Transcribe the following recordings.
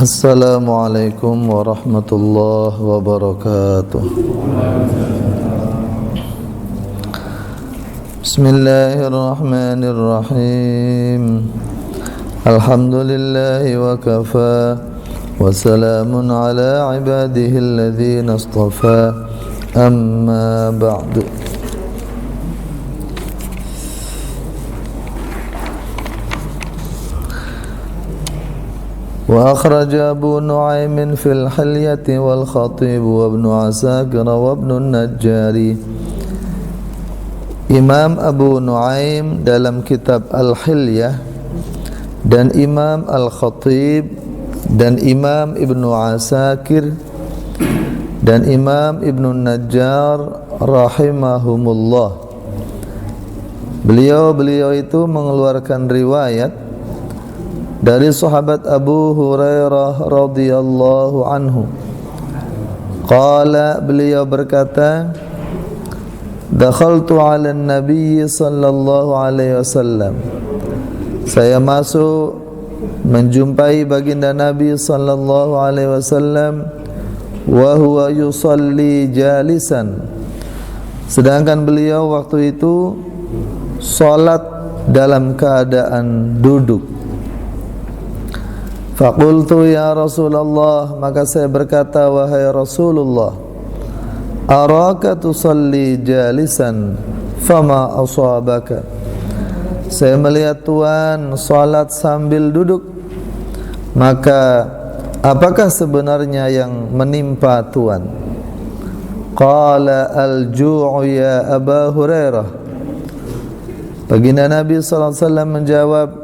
Assalamualaikum warahmatullahi wabarakatuh. Bismillahirrahmanirrahim. Alhamdulillahi wa kafa wa salamun ala ibadihi alladhina istafa. Amma ba'du. وأخرج أبو نعيم في الحلية والخطيب وابن عساكر وابن النجاري. Imam Abu Nuaim dalam kitab Al-Hilyah dan Imam Al-Khatib dan Imam Ibnu Asakir dan Imam Ibnu Najjar rahimahumullah. Beliau itu mengeluarkan riwayat dari sahabat Abu Hurairah radhiyallahu anhu. Qala, beliau berkata, dakhaltu 'ala an-nabiy sallallahu alaihi wasallam. Saya masuk menjumpai baginda Nabi sallallahu alaihi wasallam wa huwa yusalli jalisan. Sedangkan beliau waktu itu salat dalam keadaan duduk. Faqultu ya Rasulullah, maka saya berkata, wahai Rasulullah, araka tusalli jalisan fama asabaka. Saya melihat Tuhan salat sambil duduk, maka apakah sebenarnya yang menimpa Tuhan? Qala al-ju'u ya Aba Hurairah. Baginda Nabi sallallahu alaihi wasallam menjawab,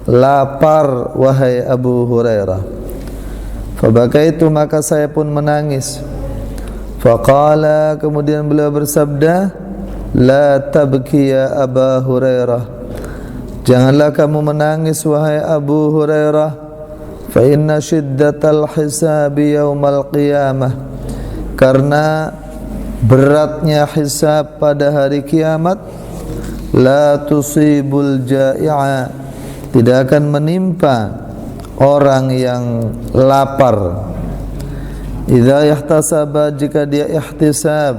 lapar wahai Abu Hurairah. Fabakaitu, maka saya pun menangis. Faqala, kemudian beliau bersabda, la tabki ya Aba Hurairah, janganlah kamu menangis wahai Abu Hurairah. Fa inna shiddatal hisabi yaumal qiyamah, karena beratnya hisab pada hari kiamat, la tusibul ja'i'a, tidak akan menimpa orang yang lapar. Idza ihtasaba, jika dia ihtisab,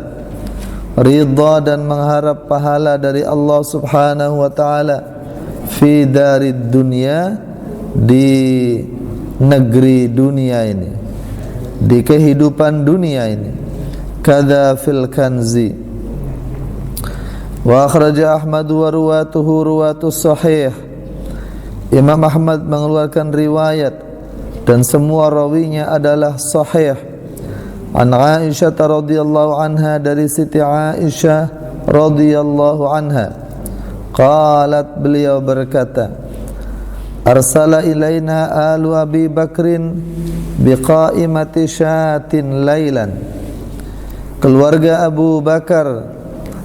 ridha dan mengharap pahala dari Allah Subhanahu wa taala, fi darid dunya, di negeri dunia ini, di kehidupan dunia ini, kadza fil kanzi. Wa akhraja Ahmad wa ruwatuhu ruwatus sahih. Imam Ahmad mengeluarkan riwayat dan semua rawinya adalah sahih. An Aisyah radhiyallahu anha, dari Siti Aisyah radhiyallahu anha. Qalat, beliau berkata, arsala ilaina alu Abi Bakrin biqaimati syatin lailan. Keluarga Abu Bakar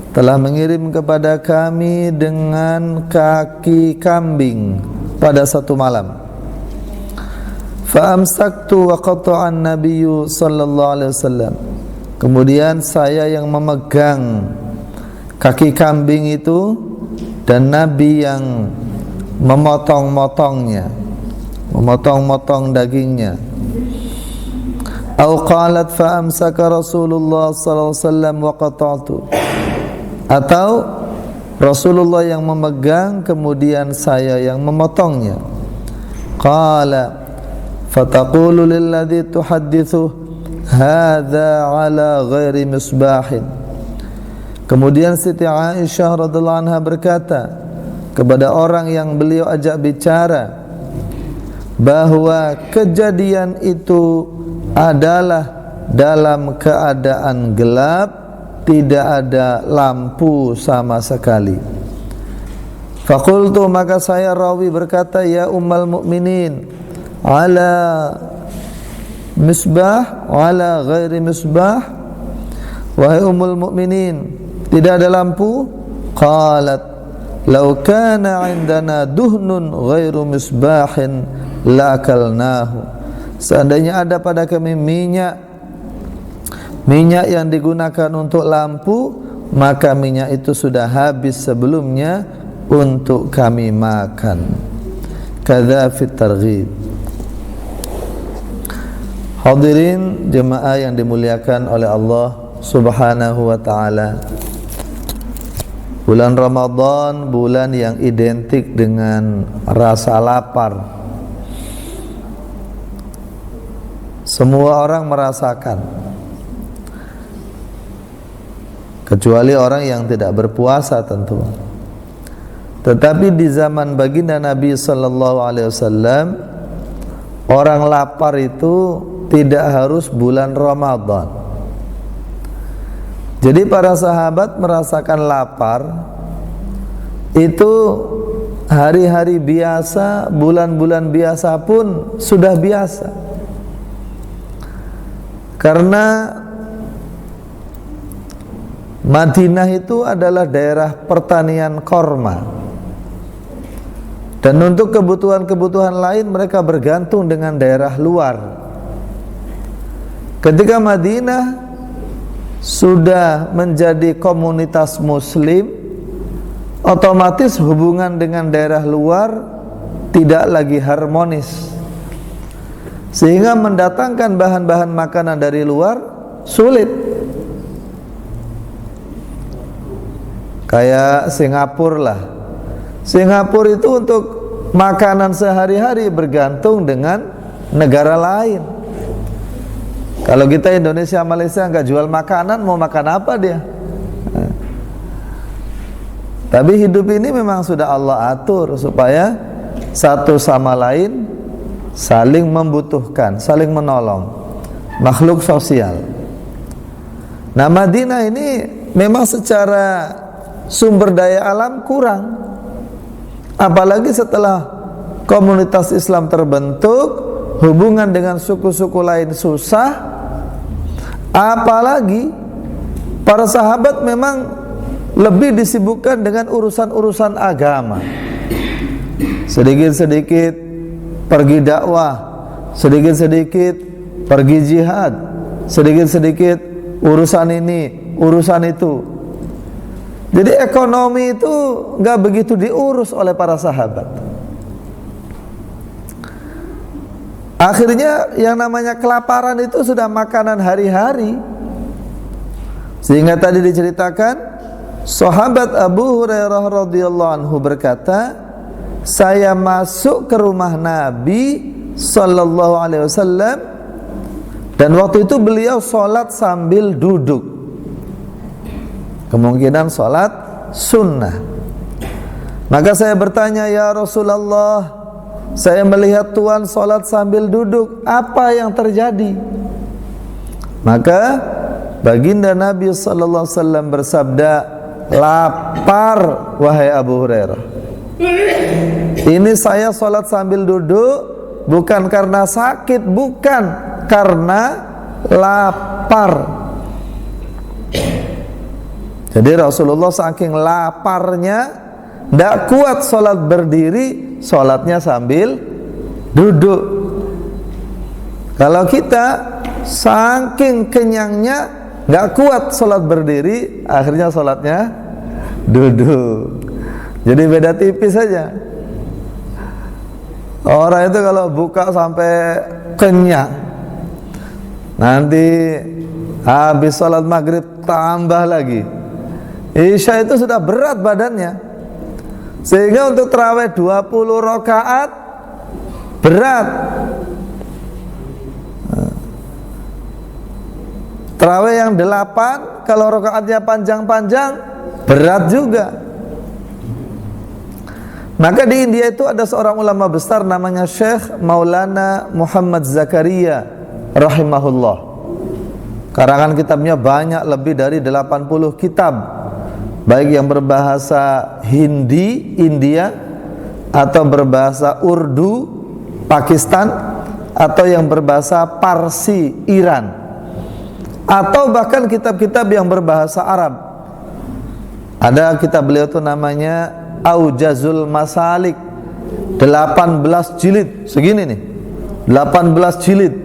telah mengirim kepada kami dengan kaki kambing pada satu malam. Fa amsaktu wa qata'an nabiyyu sallallahu alaihi wasallam. Kemudian saya yang memegang kaki kambing itu dan Nabi yang memotong-motongnya, memotong-motong dagingnya. Au qalat fa amsaka Rasulullah sallallahu alaihi wasallam wa qata'tu. Atau Rasulullah yang memegang, kemudian saya yang memotongnya. Qala fataqulu lilladzi tuhaddithu hadza ala ghairi misbahin. Kemudian Siti Aisyah radhiyallahu anha berkata kepada orang yang beliau ajak bicara bahwa kejadian itu adalah dalam keadaan gelap, tidak ada lampu sama sekali. Faqultu, maka saya rawi berkata, ya Ummul Mukminin, ala misbah, ala ghairi misbah, wahai Ummul Mukminin, tidak ada lampu? Qalat, law kana indana duhnun ghairu misbahin lakalnahu. Seandainya ada pada kami minyak yang digunakan untuk lampu, maka minyak itu sudah habis sebelumnya untuk kami makan. Kadza fit targhib. Hadirin jemaah yang dimuliakan oleh Allah Subhanahu wa ta'ala, bulan Ramadan bulan yang identik dengan rasa lapar. Semua orang merasakan, kecuali orang yang tidak berpuasa tentu. Tetapi di zaman baginda Nabi sallallahu alaihi wasallam, orang lapar itu tidak harus bulan Ramadan. Jadi para sahabat merasakan lapar itu hari-hari biasa, bulan-bulan biasa pun sudah biasa. Karena Madinah itu adalah daerah pertanian korma, dan untuk kebutuhan-kebutuhan lain mereka bergantung dengan daerah luar. Ketika Madinah sudah menjadi komunitas muslim, otomatis hubungan dengan daerah luar tidak lagi harmonis, sehingga mendatangkan bahan-bahan makanan dari luar sulit. Kayak Singapura lah. Singapura itu untuk makanan sehari-hari bergantung dengan negara lain. Kalau kita Indonesia, Malaysia nggak jual makanan, mau makan apa dia? Tapi hidup ini memang sudah Allah atur supaya satu sama lain saling membutuhkan, saling menolong, makhluk sosial. Nah, Madinah ini memang secara sumber daya alam kurang, apalagi setelah komunitas Islam terbentuk, hubungan dengan suku-suku lain susah, apalagi para sahabat memang lebih disibukkan dengan urusan-urusan agama. Sedikit-sedikit pergi dakwah, sedikit-sedikit pergi jihad, sedikit-sedikit urusan ini, urusan itu. Jadi ekonomi itu gak begitu diurus oleh para sahabat. Akhirnya yang namanya kelaparan itu sudah makanan hari-hari. Sehingga tadi diceritakan, sahabat Abu Hurairah radhiyallahu anhu berkata, saya masuk ke rumah Nabi sallallahu alaihi wasallam, dan waktu itu beliau sholat sambil duduk. Kemungkinan sholat sunnah. Maka saya bertanya, ya Rasulullah, saya melihat Tuhan sholat sambil duduk, apa yang terjadi? Maka baginda Nabi sallallahu alaihi wasallam bersabda, lapar wahai Abu Hurairah. Ini saya sholat sambil duduk bukan karena sakit, bukan, karena lapar. Jadi Rasulullah saking laparnya tidak kuat sholat berdiri, sholatnya sambil duduk. Kalau kita saking kenyangnya nggak kuat sholat berdiri, akhirnya sholatnya duduk. Jadi beda tipis saja. Orang itu kalau buka sampai kenyang, nanti habis sholat maghrib tambah lagi. Isya itu sudah berat badannya, sehingga untuk tarawih 20 rakaat berat. Tarawih yang 8 kalau rakaatnya panjang-panjang berat juga. Maka di India itu ada seorang ulama besar namanya Syekh Maulana Muhammad Zakaria rahimahullah. Karangan kitabnya banyak, lebih dari 80 kitab, baik yang berbahasa Hindi, India, atau berbahasa Urdu, Pakistan, atau yang berbahasa Parsi, Iran, atau bahkan kitab-kitab yang berbahasa Arab. Ada kitab beliau itu namanya Aujazul Masalik, 18 jilid, segini nih, 18 jilid.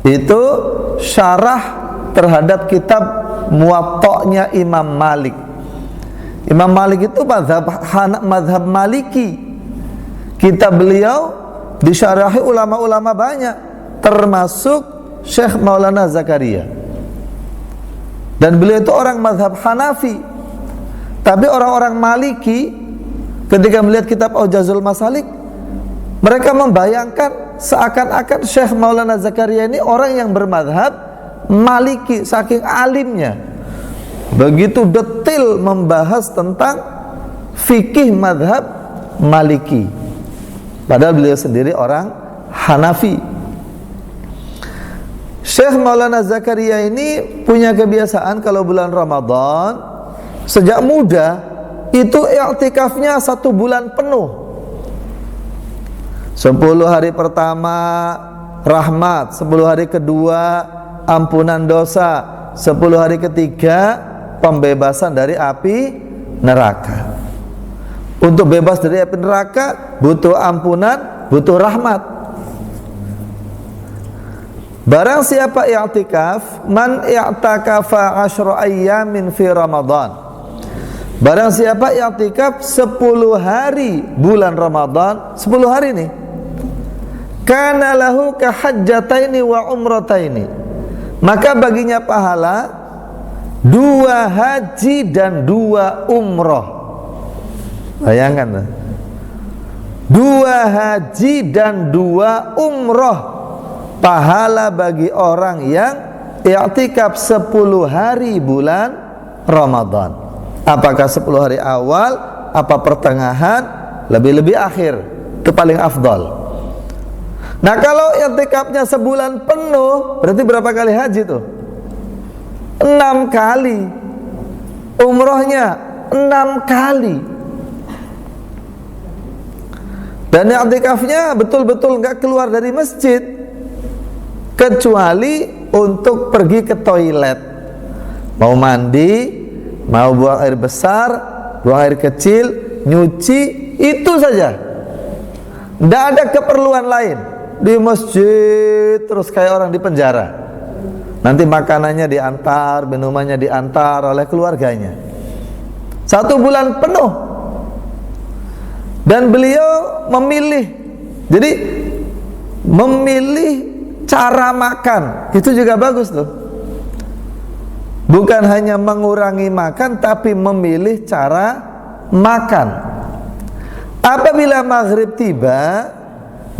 Itu syarah terhadap kitab Muwatta'nya Imam Malik. Imam Malik itu madhab Maliki. Kitab beliau disyarahi ulama-ulama banyak. termasuk Syekh Maulana Zakaria. Dan beliau itu orang mazhab Hanafi. Tapi orang-orang Maliki ketika melihat kitab Aujazul Masalik, mereka membayangkan seakan-akan Syekh Maulana Zakaria ini orang yang bermadhab Maliki, saking alimnya. Begitu detail membahas tentang fikih madhab Maliki, padahal beliau sendiri orang Hanafi. Syekh Maulana Zakaria ini punya kebiasaan kalau bulan Ramadan, sejak muda itu i'tikafnya 1 bulan penuh. 10 hari pertama rahmat, 10 hari kedua ampunan dosa, 10 hari ketiga pembebasan dari api neraka. Untuk bebas dari api neraka butuh ampunan, butuh rahmat. Barang siapa i'tikaf, man i'takafa 10 ayyamin fi Ramadan. Barang siapa i'tikaf 10 hari bulan Ramadan, 10 hari nih, kana lahu ka hajjataini wa umrataini, maka baginya pahala 2 haji dan 2 umroh. Bayangkan, 2 haji dan 2 umroh pahala bagi orang yang i'tikaf 10 hari bulan Ramadan. Apakah 10 hari awal, apa pertengahan, lebih-lebih akhir, itu paling afdal. Nah, kalau i'tikafnya sebulan penuh, berarti berapa kali haji tuh? 6 kali. Umrohnya 6 kali. Dan i'tikafnya betul-betul enggak keluar dari masjid, kecuali untuk pergi ke toilet, mau mandi, mau buang air besar, buang air kecil, nyuci, itu saja. Tidak ada keperluan lain. Di masjid terus kayak orang di penjara. Nanti makanannya diantar, minumannya diantar oleh keluarganya. 1 bulan penuh. Dan beliau memilih, jadi memilih cara makan, itu juga bagus tuh. Bukan hanya mengurangi makan, tapi memilih cara makan. Apabila maghrib tiba,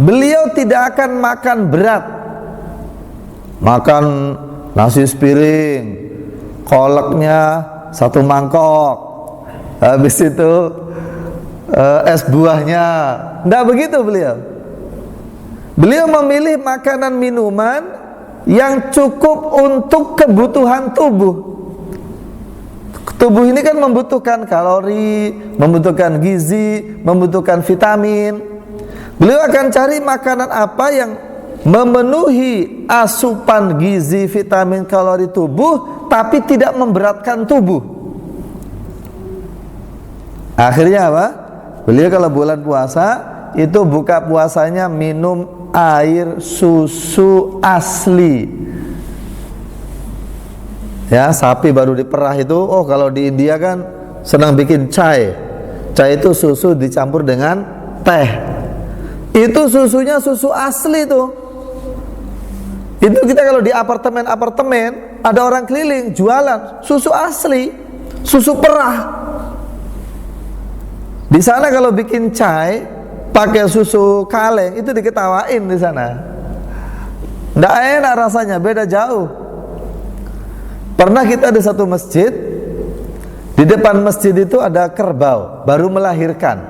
beliau tidak akan makan berat. Makan nasi sepiring, kolaknya 1 mangkok, habis itu es buahnya. Tidak begitu beliau. Beliau memilih makanan minuman yang cukup untuk kebutuhan tubuh. Tubuh ini kan membutuhkan kalori, membutuhkan gizi, membutuhkan vitamin. Beliau akan cari makanan apa yang memenuhi asupan gizi, vitamin, kalori tubuh, tapi tidak memberatkan tubuh. Akhirnya apa? Beliau kalau bulan puasa itu buka puasanya minum air susu asli. Ya, sapi baru diperah itu. Oh, kalau di India kan senang bikin chai. Chai itu susu dicampur dengan teh. Itu susunya susu asli tuh. Itu kita kalau di apartemen ada orang keliling jualan susu asli, susu perah. Di sana kalau bikin chai pakai susu kaleng itu diketawain di sana. Nggak enak rasanya, beda jauh. Pernah kita di satu masjid, di depan masjid itu ada kerbau baru melahirkan.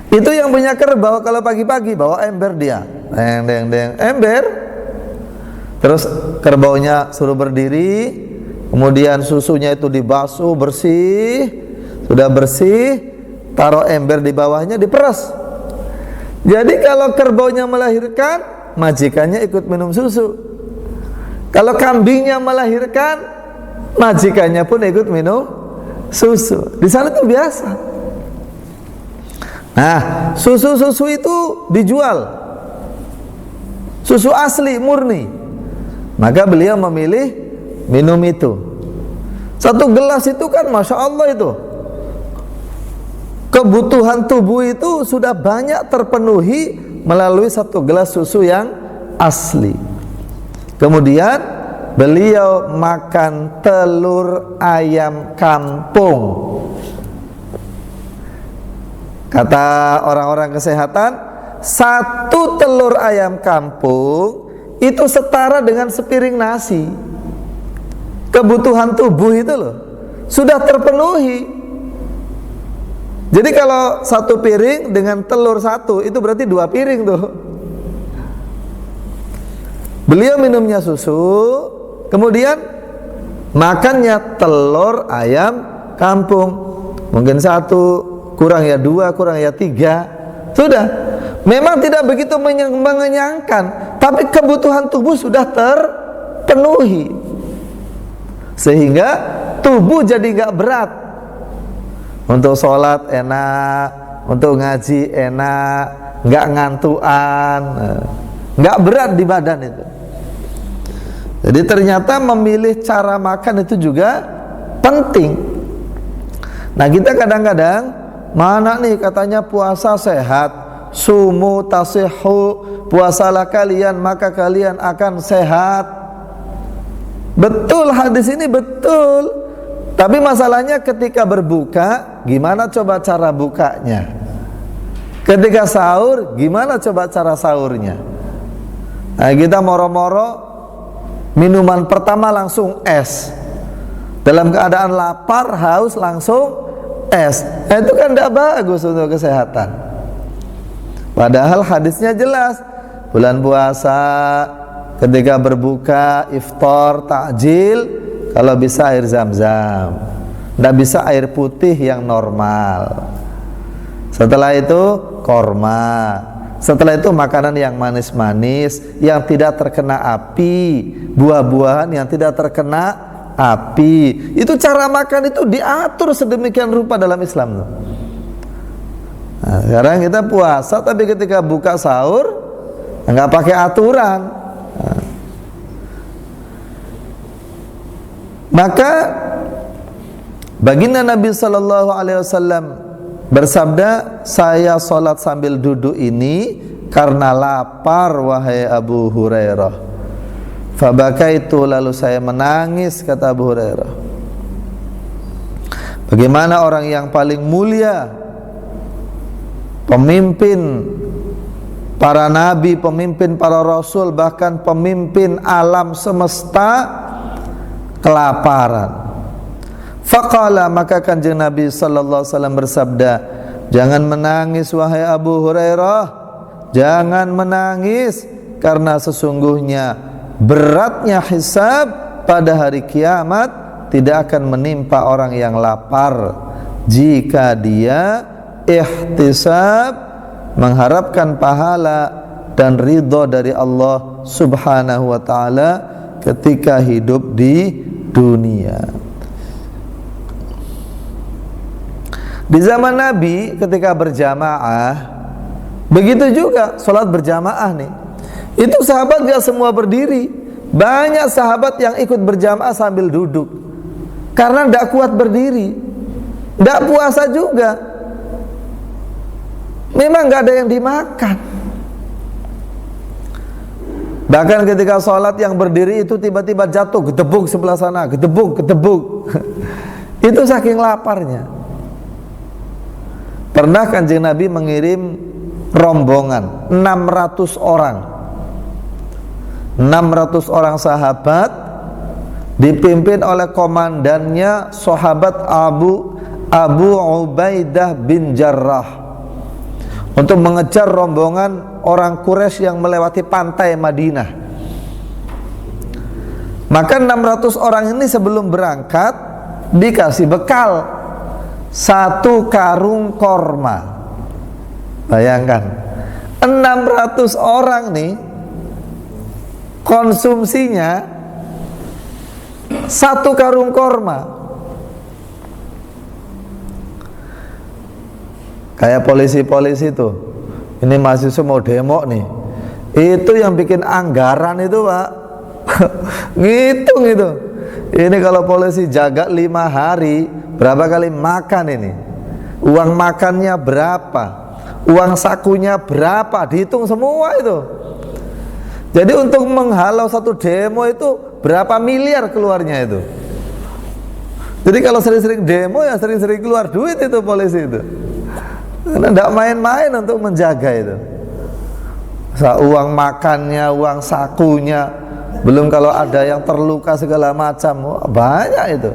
Itu yang punya kerbau kalau pagi-pagi bawa ember dia, deng ember. Terus kerbaunya suruh berdiri, kemudian susunya itu dibasuh bersih, sudah bersih, taruh ember di bawahnya, diperas. Jadi kalau kerbaunya melahirkan, majikannya ikut minum susu. Kalau kambingnya melahirkan, majikannya pun ikut minum susu. Di sana itu biasa. Nah, susu-susu itu dijual, susu asli murni. Maka beliau memilih minum itu. 1 gelas itu kan Masya Allah itu, kebutuhan tubuh itu sudah banyak terpenuhi melalui 1 gelas susu yang asli. Kemudian beliau makan telur ayam kampung. Kata orang-orang kesehatan, satu telur ayam kampung itu setara dengan sepiring nasi. Kebutuhan tubuh itu loh sudah terpenuhi. Jadi kalau satu piring dengan telur satu itu berarti 2 piring tuh. Beliau minumnya susu, kemudian makannya telur ayam kampung. Mungkin 1, kurang ya 2, kurang ya 3. Sudah. Memang tidak begitu mengenyangkan, tapi kebutuhan tubuh sudah terpenuhi. Sehingga tubuh jadi gak berat. Untuk sholat enak, untuk ngaji enak, gak ngantuan, gak berat di badan itu. Jadi ternyata memilih cara makan itu juga penting. Nah kita kadang-kadang, mana nih katanya puasa sehat, sumu tasihhu, puasalah kalian maka kalian akan sehat. Betul, hadis ini betul. Tapi masalahnya ketika berbuka, gimana coba cara bukanya? Ketika sahur, gimana coba cara sahurnya? Nah, kita moro-moro minuman pertama langsung es. Dalam keadaan lapar, haus langsung es. Nah, itu kan tidak bagus untuk kesehatan. Padahal hadisnya jelas. Bulan puasa ketika berbuka, iftar, takjil, kalau bisa air zam-zam. Tidak bisa air putih yang normal. Setelah itu korma. Setelah itu makanan yang manis-manis, yang tidak terkena api, buah-buahan yang tidak terkena api. Itu cara makan itu diatur sedemikian rupa dalam Islam. Nah, sekarang kita puasa, tapi ketika buka sahur nggak pakai aturan. Nah, maka baginda Nabi Sallallahu Alaihi Wasallam bersabda, saya sholat sambil duduk ini karena lapar wahai Abu Hurairah. Fabakaitu, lalu saya menangis, kata Abu Hurairah. Bagaimana orang yang paling mulia, pemimpin para nabi, pemimpin para rasul, bahkan pemimpin alam semesta kelaparan. Faqala, maka kanjeng Nabi sallallahu alaihi wasallam bersabda, jangan menangis wahai Abu Hurairah, jangan menangis, karena sesungguhnya beratnya hisab pada hari kiamat tidak akan menimpa orang yang lapar jika dia ihtisab, mengharapkan pahala dan ridho dari Allah Subhanahu wa ta'ala ketika hidup di dunia. Di zaman Nabi ketika berjamaah, begitu juga sholat berjamaah nih. Itu sahabat gak semua berdiri. Banyak sahabat yang ikut berjamaah sambil duduk, karena gak kuat berdiri. Gak puasa juga, memang gak ada yang dimakan. Bahkan ketika sholat yang berdiri itu tiba-tiba jatuh, gedebuk sebelah sana, gedebuk. Itu saking laparnya. Pernah kanjeng Nabi mengirim rombongan 600 orang. 600 orang sahabat dipimpin oleh komandannya sahabat Abu Ubaidah bin Jarrah untuk mengejar rombongan orang Quraisy yang melewati pantai Madinah. Maka 600 orang ini sebelum berangkat dikasih bekal 1 karung korma. Bayangkan 600 orang nih konsumsinya 1 karung korma. Kayak polisi-polisi tuh, ini mahasiswa mau demo nih, itu yang bikin anggaran itu Pak ngitung itu. Ini kalau polisi jaga 5 hari, berapa kali makan ini? Uang makannya berapa? Uang sakunya berapa? Dihitung semua itu. Jadi untuk menghalau satu demo itu berapa miliar keluarnya itu. Jadi kalau sering-sering demo ya sering-sering keluar duit itu polisi itu. Karena tidak main-main untuk menjaga itu. Uang makannya, uang sakunya, belum kalau ada yang terluka segala macam, banyak itu.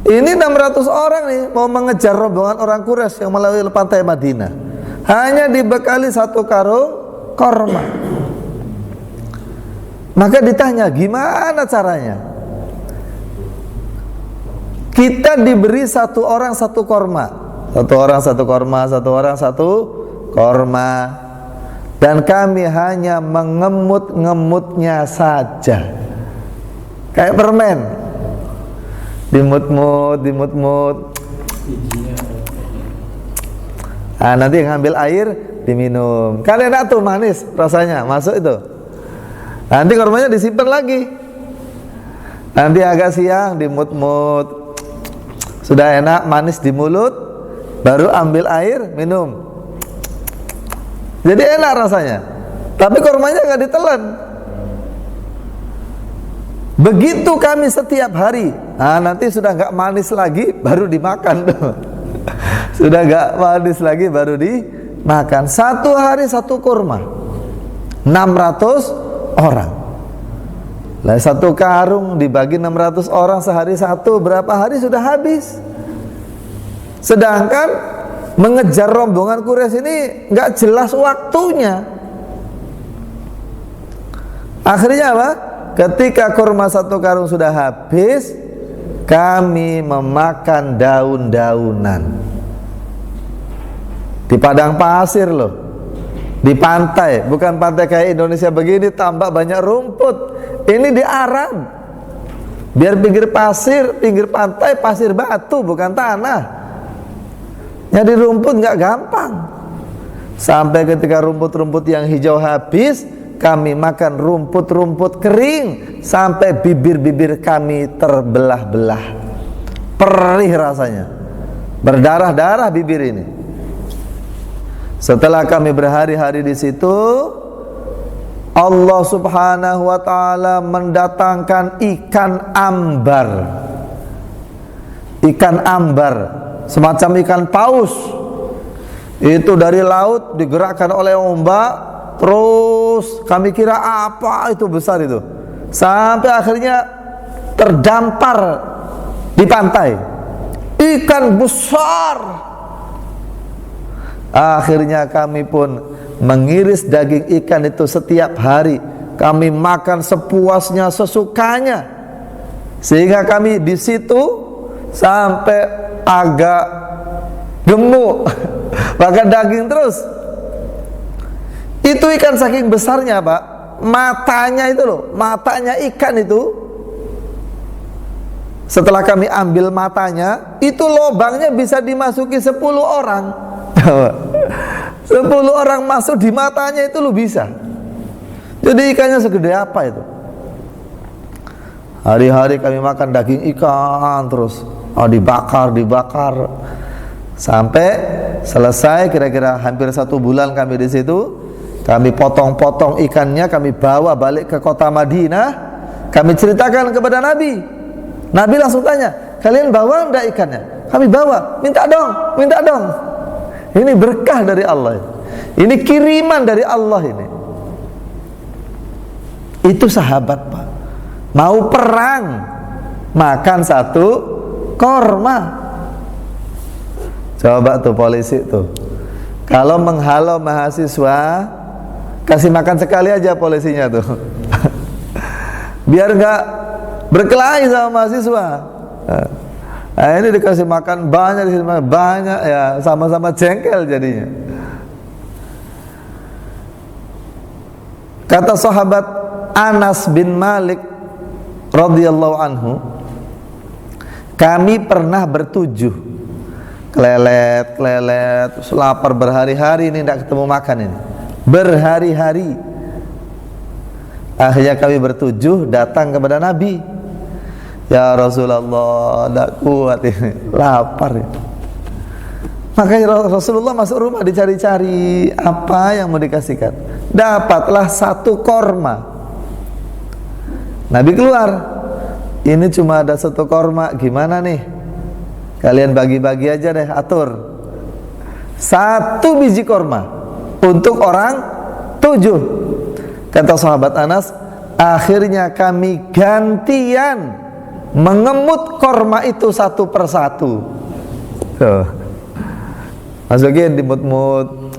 Ini 600 orang nih mau mengejar rombongan orang Quraisy yang melalui pantai Madinah. Hanya dibekali 1 karung korma. Maka ditanya, gimana caranya? Kita diberi 1 orang 1 korma, 1 orang 1 korma, 1 orang 1 korma, dan kami hanya mengemut-ngemutnya saja, kayak permen, dimut-mut. Nah, nanti ngambil air diminum, kan enak tuh, manis rasanya, masuk itu. Nanti kormanya disimpan lagi, nanti agak siang dimut-mut, sudah enak, manis di mulut, baru ambil air, minum. Jadi enak rasanya. Tapi kormanya nggak ditelan. Begitu kami setiap hari. Nah, nanti sudah nggak manis lagi, baru dimakan. Sudah nggak manis lagi, baru dimakan. 1 hari 1 kurma. 600 orang. Lah 1 karung dibagi 600 orang sehari 1, berapa hari sudah habis. Sedangkan mengejar rombongan Quraisy ini nggak jelas waktunya. Akhirnya apa? Ketika kurma 1 karung sudah habis, kami memakan daun-daunan di padang pasir loh, di pantai. Bukan pantai kayak Indonesia begini tambak banyak rumput. Ini di Arab, biar pinggir pasir, pinggir pantai pasir batu, bukan tanah. Jadi rumput nggak gampang. Sampai ketika rumput-rumput yang hijau habis, kami makan rumput-rumput kering sampai bibir-bibir kami terbelah-belah, perih rasanya, berdarah-darah bibir ini. Setelah kami berhari-hari di situ, Allah Subhanahu wa ta'ala mendatangkan ikan ambar. Ikan ambar, semacam ikan paus. Itu dari laut digerakkan oleh ombak, terus kami kira apa itu besar itu, sampai akhirnya terdampar di pantai. Ikan besar. Akhirnya kami pun mengiris daging ikan itu setiap hari. Kami makan sepuasnya, sesukanya, sehingga kami di situ sampai agak gemuk, makan daging terus. Itu ikan saking besarnya, Pak, matanya itu loh, matanya ikan itu, setelah kami ambil matanya, itu lubangnya bisa dimasuki 10 orang. 10 orang masuk di matanya itu lo bisa. Jadi ikannya segede apa itu? Hari-hari kami makan daging ikan terus, dibakar sampai selesai. Kira-kira hampir 1 bulan kami di situ. Kami potong-potong ikannya, kami bawa balik ke kota Madinah. Kami ceritakan kepada Nabi. Nabi langsung tanya, kalian bawa enggak ikannya? Kami bawa. Minta dong. Ini berkah dari Allah. Ini kiriman dari Allah ini. Itu sahabat, Pak. Mau perang, makan 1 korma. Coba tuh polisi tuh, kalau menghalau mahasiswa, kasih makan sekali aja polisinya tuh. Biar nggak berkelahi sama mahasiswa. Nah, ini dikasih makan banyak, banyak ya, sama-sama jengkel jadinya. Kata sahabat Anas bin Malik radhiyallahu anhu, kami pernah bertujuh, kelelet, lapar berhari-hari ini tidak ketemu makan ini, berhari-hari. Akhirnya kami bertujuh datang kepada Nabi. Ya Rasulullah, tidak kuat ini, lapar ini. Maka Rasulullah masuk rumah dicari-cari apa yang mau dikasihkan. Dapatlah 1 korma. Nabi keluar. Ini cuma ada 1 korma, gimana nih? Kalian bagi-bagi aja deh, atur. 1 biji korma untuk orang 7. Kata sahabat Anas, akhirnya kami gantian mengemut korma itu 1 persatu. Masukin dimut-mut,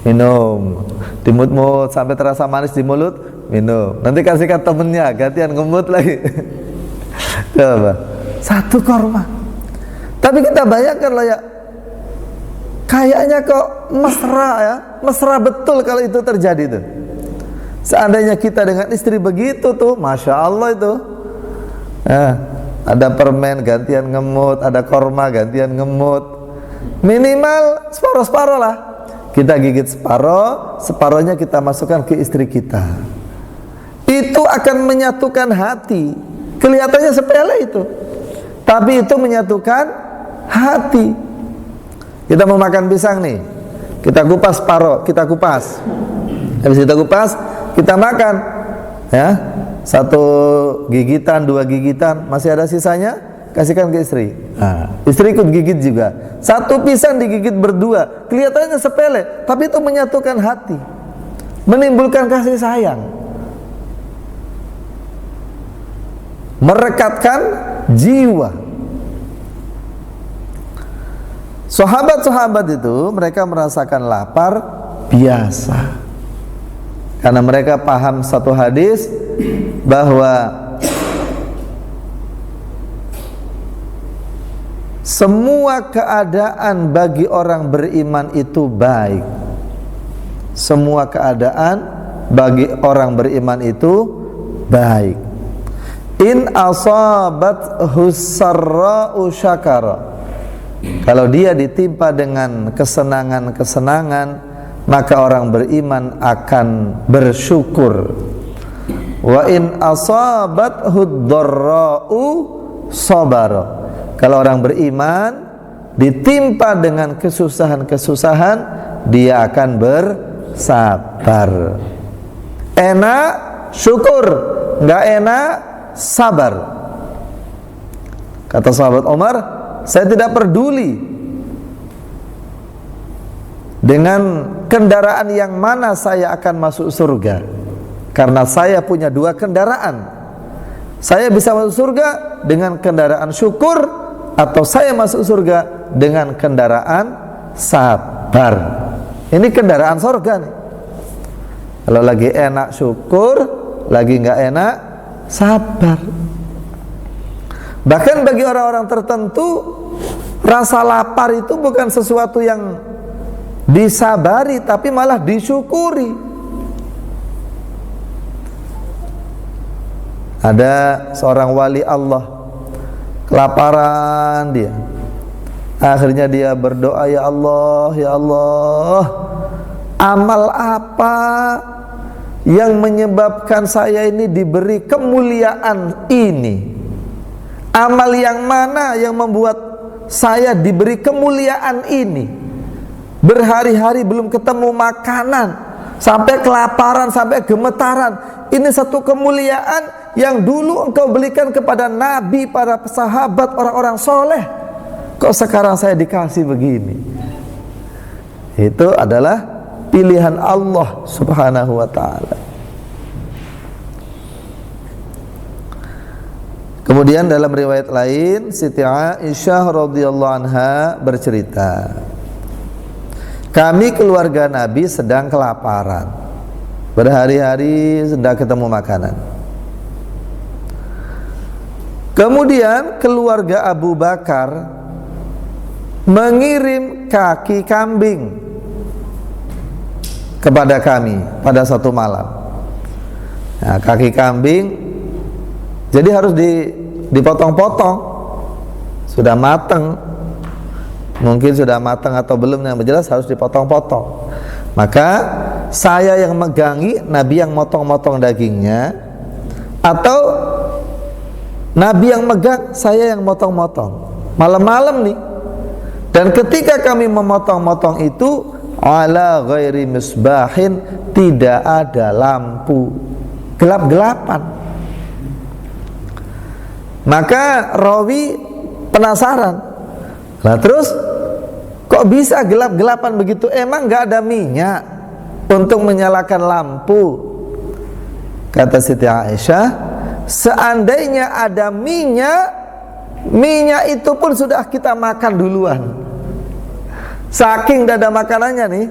minum, dimut-mut sampai terasa manis di mulut, minum. Nanti kasihkan temennya, gantian ngemut lagi. Coba 1 korma. Tapi kita bayangkan lah ya, kayaknya kok mesra ya, mesra betul kalau itu terjadi tuh. Seandainya kita dengan istri begitu tuh, Masya Allah itu. Ada permen gantian ngemut, ada korma gantian ngemut. Minimal separuh-separuh lah. Kita gigit separuh, separuhnya kita masukkan ke istri kita. Itu akan menyatukan hati. Kelihatannya sepele itu, tapi itu menyatukan hati. Kita mau makan pisang nih, kita kupas separuh, kita kupas. Habis kita kupas, kita makan. Ya, 1 gigitan, 2 gigitan, masih ada sisanya, kasihkan ke istri. Nah, istri ikut gigit juga. 1 pisang digigit berdua, kelihatannya sepele, tapi itu menyatukan hati, menimbulkan kasih sayang, merekatkan jiwa. Sahabat-sahabat itu mereka merasakan lapar biasa, karena mereka paham satu hadis bahwa semua keadaan bagi orang beriman itu baik. Semua keadaan bagi orang beriman itu baik. In asabat husarra'u syakara. Kalau dia ditimpa dengan kesenangan-kesenangan, maka orang beriman akan bersyukur. Wa in asabat hudarra'u sabara. Kalau orang beriman ditimpa dengan kesusahan-kesusahan, dia akan bersabar. Enak syukur, enggak enak sabar. Kata sahabat Umar, saya tidak peduli dengan kendaraan yang mana saya akan masuk surga, karena saya punya 2 kendaraan. Saya bisa masuk surga dengan kendaraan syukur, atau saya masuk surga dengan kendaraan sabar. Ini kendaraan surga nih. Kalau lagi enak syukur, lagi nggak enak sabar. Bahkan bagi orang-orang tertentu, rasa lapar itu bukan sesuatu yang disabari, tapi malah disyukuri. Ada seorang wali Allah, kelaparan dia. Akhirnya dia berdoa, ya Allah, amal apa yang menyebabkan saya ini diberi kemuliaan ini? Amal yang mana yang membuat saya diberi kemuliaan ini? Berhari-hari belum ketemu makanan, sampai kelaparan, sampai gemetaran. Ini satu kemuliaan yang dulu engkau berikan kepada Nabi, para sahabat, orang-orang soleh. Kok sekarang saya dikasih begini? Itu adalah pilihan Allah subhanahu wa ta'ala. Kemudian dalam riwayat lain, Siti Aisyah radhiyallahu anha bercerita, kami keluarga Nabi sedang kelaparan, berhari-hari sedang ketemu makanan. Kemudian keluarga Abu Bakar mengirim kaki kambing kepada kami pada satu malam. Nah, kaki kambing jadi harus dipotong-potong, sudah matang, mungkin sudah matang atau belum, yang jelas harus dipotong-potong. Maka saya yang megangi, Nabi yang motong-motong dagingnya, atau Nabi yang megang, saya yang motong-motong. Malam-malam nih, Dan ketika kami memotong-motong itu ala ghairi misbahin, tidak ada lampu, gelap-gelapan. Maka rawi penasaran, nah terus kok bisa gelap-gelapan begitu? Emang gak ada minyak untuk menyalakan lampu? Kata Siti Aisyah, seandainya ada minyak, minyak itu pun sudah kita makan duluan. Saking tidak ada makanannya nih,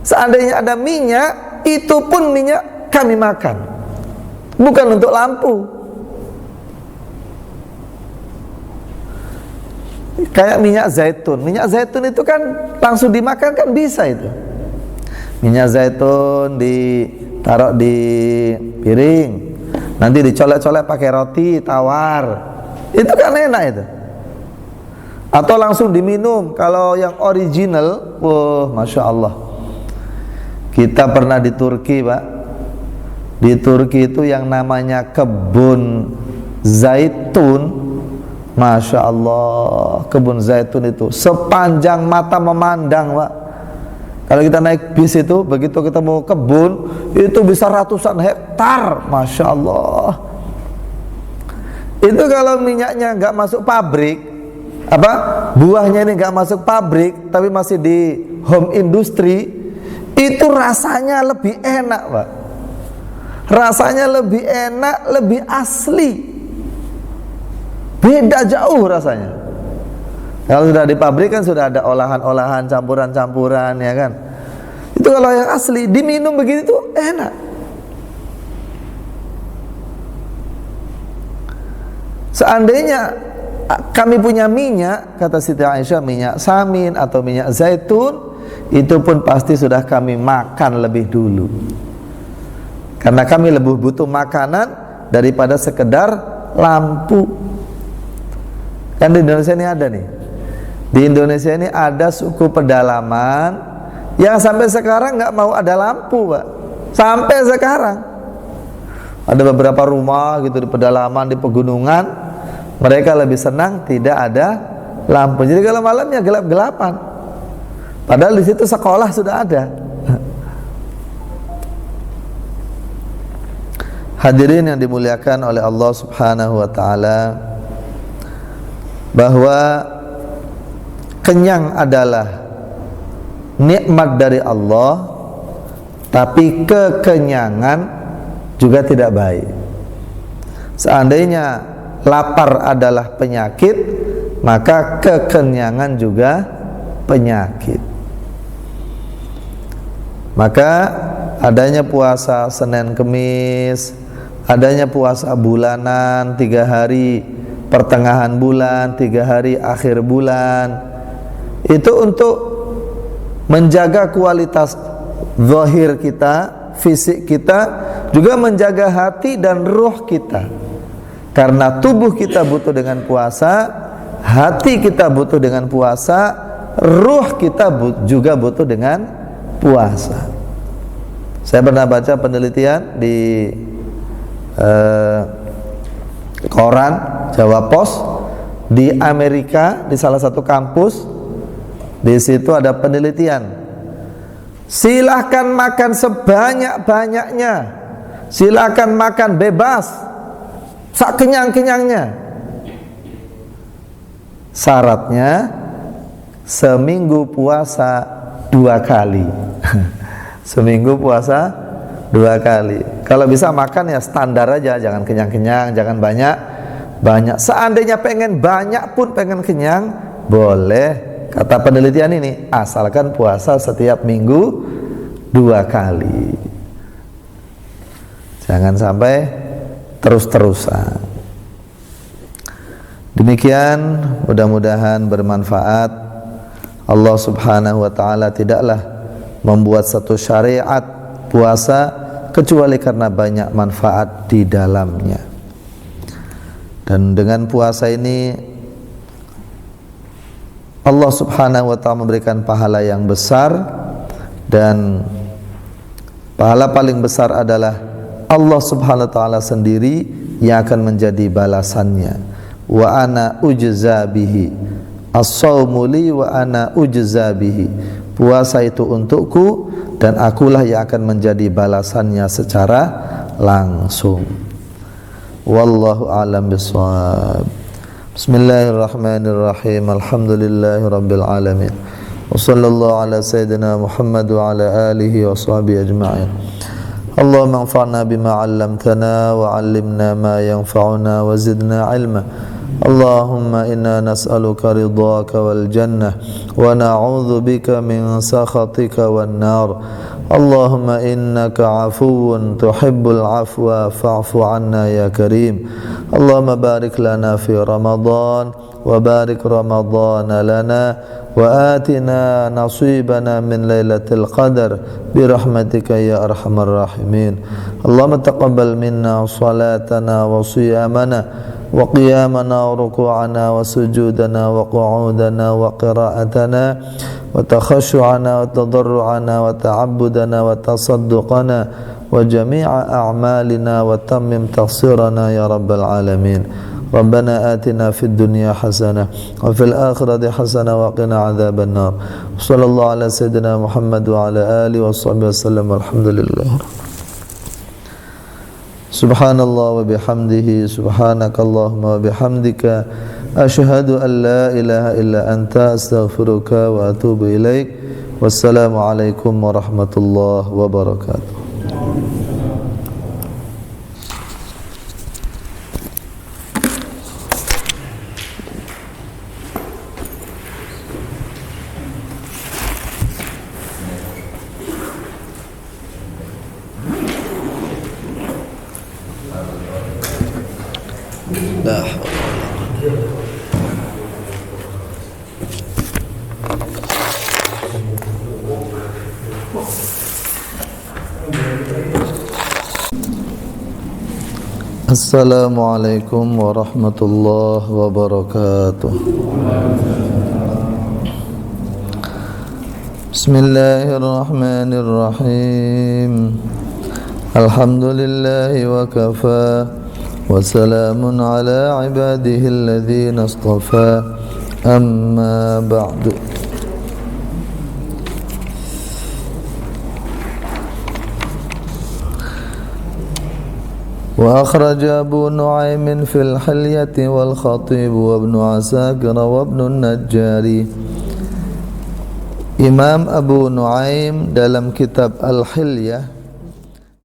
seandainya ada minyak, itu pun minyak kami makan, bukan untuk lampu. Kayak minyak zaitun itu kan langsung dimakan kan bisa itu. Minyak zaitun ditaruh di piring, nanti dicolek-colek pakai roti tawar, itu kan enak itu. Atau langsung diminum. Kalau yang original, wah, masya Allah. Kita pernah di Turki, Pak. Di Turki itu yang namanya kebun zaitun, masya Allah, kebun zaitun itu sepanjang mata memandang, Pak. Kalau kita naik bis itu, begitu kita mau kebun, itu bisa ratusan hektar, masya Allah. Itu kalau minyaknya nggak masuk pabrik, buahnya ini nggak masuk pabrik, tapi masih di home industry, itu rasanya lebih enak, Pak. Rasanya lebih enak, lebih asli, beda jauh rasanya. Kalau sudah di pabrik kan sudah ada olahan-olahan, campuran-campuran, ya kan. Itu kalau yang asli diminum begitu enak. Seandainya kami punya minyak, kata Siti Aisyah, minyak samin atau minyak zaitun, itu pun pasti sudah kami makan lebih dulu. Karena kami lebih butuh makanan daripada sekedar lampu. Kan di Indonesia ini ada nih. Di Indonesia ini ada suku pedalaman yang sampai sekarang nggak mau ada lampu, Pak. Sampai sekarang. Ada beberapa rumah gitu di pedalaman, di pegunungan, mereka lebih senang tidak ada lampu. Jadi kalau malamnya gelap-gelapan. Padahal di situ sekolah sudah ada. Hadirin yang dimuliakan oleh Allah Subhanahu wa taala, bahwa kenyang adalah nikmat dari Allah, tapi kekenyangan juga tidak baik. Seandainya lapar adalah penyakit, maka kekenyangan juga penyakit. Maka adanya puasa Senin Kemis, adanya puasa bulanan 3 hari pertengahan bulan, 3 hari akhir bulan, itu untuk menjaga kualitas zahir kita, fisik kita, juga menjaga hati dan ruh kita. Karena tubuh kita butuh dengan puasa, hati kita butuh dengan puasa, ruh kita juga butuh dengan puasa. Saya pernah baca penelitian di koran Jawa Pos di Amerika, di salah satu kampus. Di situ ada penelitian. Silahkan makan sebanyak-banyaknya, silahkan makan bebas, sakenyang-kenyangnya. Syaratnya seminggu puasa 2 kali. Seminggu puasa 2 kali. Kalau bisa makan ya standar aja, jangan kenyang-kenyang, jangan banyak. Seandainya pengen banyak pun, pengen kenyang, boleh. Kata penelitian ini, asalkan puasa setiap minggu 2 kali. Jangan sampai terus-terusan. Demikian, mudah-mudahan bermanfaat. Allah Subhanahu wa taala tidaklah membuat satu syariat puasa kecuali karena banyak manfaat di dalamnya. Dan dengan puasa ini Allah Subhanahu wa ta'ala memberikan pahala yang besar, dan pahala paling besar adalah Allah Subhanahu wa ta'ala sendiri yang akan menjadi balasannya. Wa ana ujza bihi, As-shaumu li wa ana ujza bihi. Puasa itu untukku dan akulah yang akan menjadi balasannya secara langsung. Wallahu a'lam bishawab. Bismillahirrahmanirrahim. Alhamdulillahi rabbil alamin. Wa sallallahu ala sayyidina Muhammad wa ala alihi wa sahbihi ajma'in. Allahumma anfa'na bima 'allamtana wa 'allimna ma yanfa'una wa zidna 'ilma. Allahumma inna nas'aluka ridhaka wal jannah wa na'udzu bika min sakhatika wan nar. Allahumma innaka 'afuwun tuhibbul 'afwa fa'fu 'anna ya karim. Allahumma barik lana fi Ramadan wa barik Ramadan lana wa atina nasibana min lailatul qadar bi rahmatika ya arhamar rahimin. Allahumma taqabbal minna salatana wa siyamana wa qiyamana wa ruku'ana wa sujudana wa qu'udana wa qira'atana wa takhashu'ana wa tadarru'ana wa ta'abbudana wa tasadduqana wa jami'a a'malina wa tammim taqsirana ya rabbal alamin. Rabbana atina fid dunya hasanah wa fil akhirati hasanah wa qina adzaban nar. Sallallahu ala sayyidina Muhammad wa ala alihi wa sahbihi wasallam. Alhamdulillah. Subhanallah wa bihamdihi, subhanakallahumma wa bihamdika, ashhadu an la ilaha illa anta, astaghfiruka wa atubu ilaik. Wassalamu alaikum warahmatullahi wabarakatuh. Assalamualaikum warahmatullahi wabarakatuh. Bismillahirrahmanirrahim. Alhamdulillahi wa kafa wa salamun ala ibadihi alladhina istafa. Amma ba'du. وأخرج أبو نعيم في الحلية والخطيب وابن عساكر وابن النجاري. Imam Abu Nuaim dalam kitab Al-Hilyah